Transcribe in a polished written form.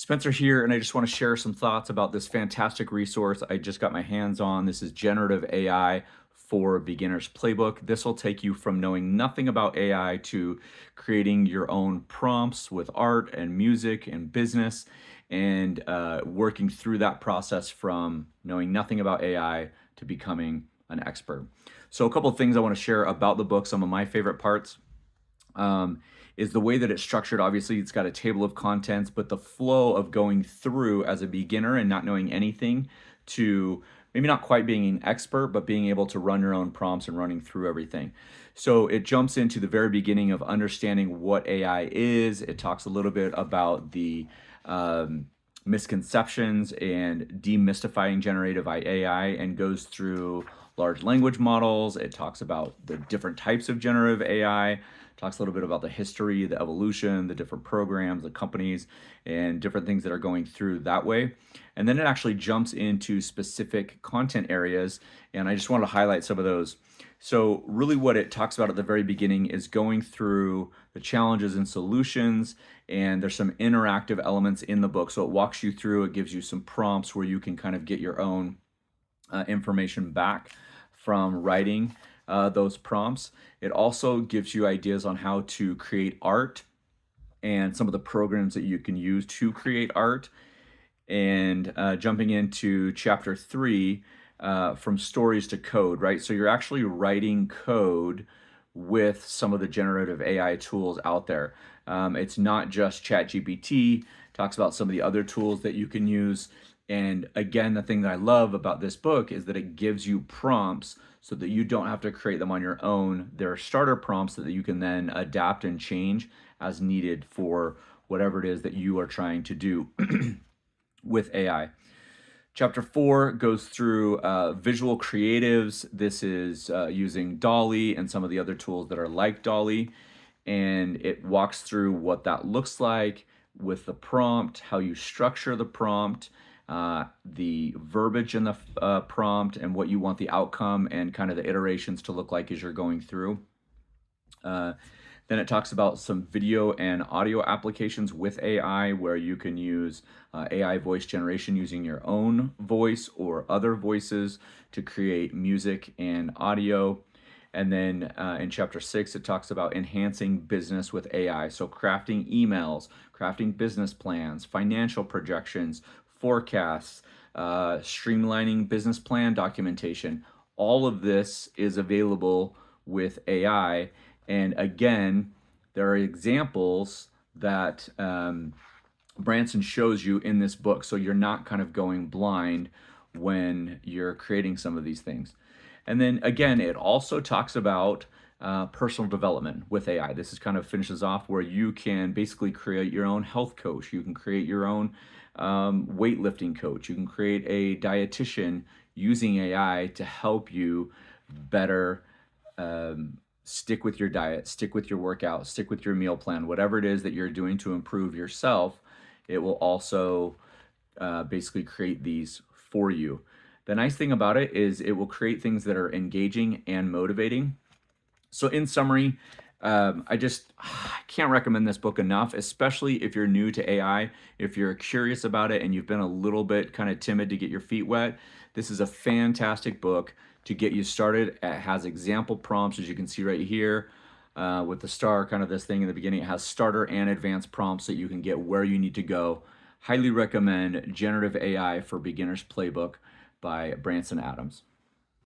Spencer here, and I just want to share some thoughts about this fantastic resource I just got my hands on. This is Generative AI for Beginners Playbook. This will take you from knowing nothing about AI to creating your own prompts with art and music and business, and working through that process from knowing nothing about AI to becoming an expert. So, a couple of things I want to share about the book, some of my favorite parts. Is the way that it's structured. Obviously, it's got a table of contents, but the flow of going through as a beginner and not knowing anything to maybe not quite being an expert, but being able to run your own prompts and running through everything. So it jumps into the very beginning of understanding what AI is. It talks a little bit about the misconceptions and demystifying generative AI and goes through large language models. It talks about the different types of generative AI, talks a little bit about the history, the evolution, the different programs, the companies, and different things that are going through that way. And then it actually jumps into specific content areas, and I just want to highlight some of those. So really what it talks about at the very beginning is going through the challenges and solutions, and there's some interactive elements in the book. So it walks you through, it gives you some prompts where you can kind of get your own information back from writing those prompts. It also gives you ideas on how to create art and some of the programs that you can use to create art. And jumping into chapter 3, from stories to code, right? So you're actually writing code with some of the generative AI tools out there. It's not just ChatGPT, talks about some of the other tools that you can use. And again, the thing that I love about this book is that it gives you prompts so that you don't have to create them on your own. There are starter prompts that you can then adapt and change as needed for whatever it is that you are trying to do with AI. Chapter 4 goes through visual creatives. This is using Dolly and some of the other tools that are like Dolly. And it walks through what that looks like with the prompt, how you structure the prompt, the verbiage in the prompt, and what you want the outcome and kind of the iterations to look like as you're going through. Then it talks about some video and audio applications with AI where you can use AI voice generation using your own voice or other voices to create music and audio. And then in chapter 6, it talks about enhancing business with AI. So crafting emails, crafting business plans, financial projections, forecasts, streamlining business plan documentation. All of this is available with AI. And again, there are examples that Branson shows you in this book, so you're not kind of going blind when you're creating some of these things. And then again, it also talks about personal development with AI. This is kind of finishes off where you can basically create your own health coach. You can create your own weightlifting coach. You can create a dietitian using AI to help you better stick with your diet, stick with your workout, stick with your meal plan, whatever it is that you're doing to improve yourself. It will also basically create these for you. The nice thing about it is it will create things that are engaging and motivating. So in summary, I can't recommend this book enough, especially if you're new to AI, if you're curious about it and you've been a little bit kind of timid to get your feet wet. This is a fantastic book to get you started. It has example prompts, as you can see right here, with the star, kind of this thing in the beginning. It has starter and advanced prompts that you can get where you need to go. Highly recommend Generative AI for Beginners Playbook by Branson Adams.